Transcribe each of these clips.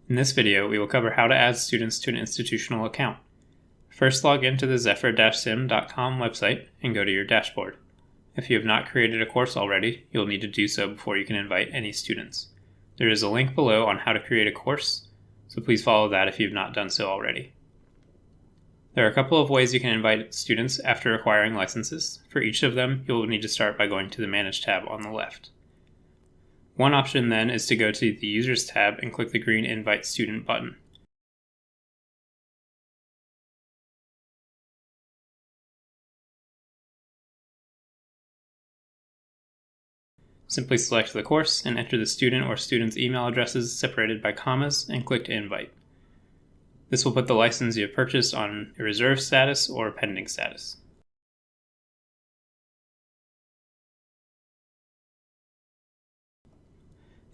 In this video, we will cover how to add students to an institutional account. First, log into the zephyr-sim.com website and go to your dashboard. If you have not created a course already, you'll need to do so before you can invite any students. There is a link below on how to create a course, so please follow that if you have not done so already. There are a couple of ways you can invite students after acquiring licenses. For each of them, you'll need to start by going to the Manage tab on the left. One option then is to go to the Users tab and click the green Invite Student button. Simply select the course and enter the student or students' email addresses separated by commas and click to invite. This will put the license you have purchased on a reserved status or pending status.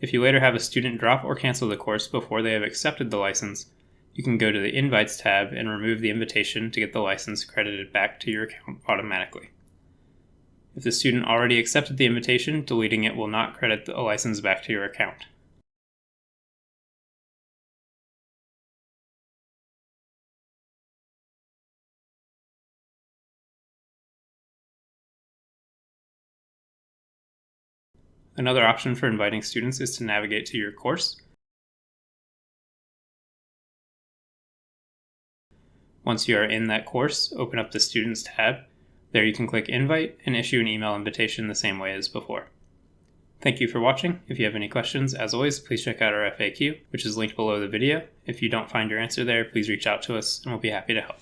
If you later have a student drop or cancel the course before they have accepted the license, you can go to the Invites tab and remove the invitation to get the license credited back to your account automatically. If the student already accepted the invitation, deleting it will not credit the license back to your account. Another option for inviting students is to navigate to your course. Once you are in that course, open up the Students tab. There you can click Invite and issue an email invitation the same way as before. Thank you for watching. If you have any questions, as always, please check out our FAQ, which is linked below the video. If you don't find your answer there, please reach out to us and we'll be happy to help.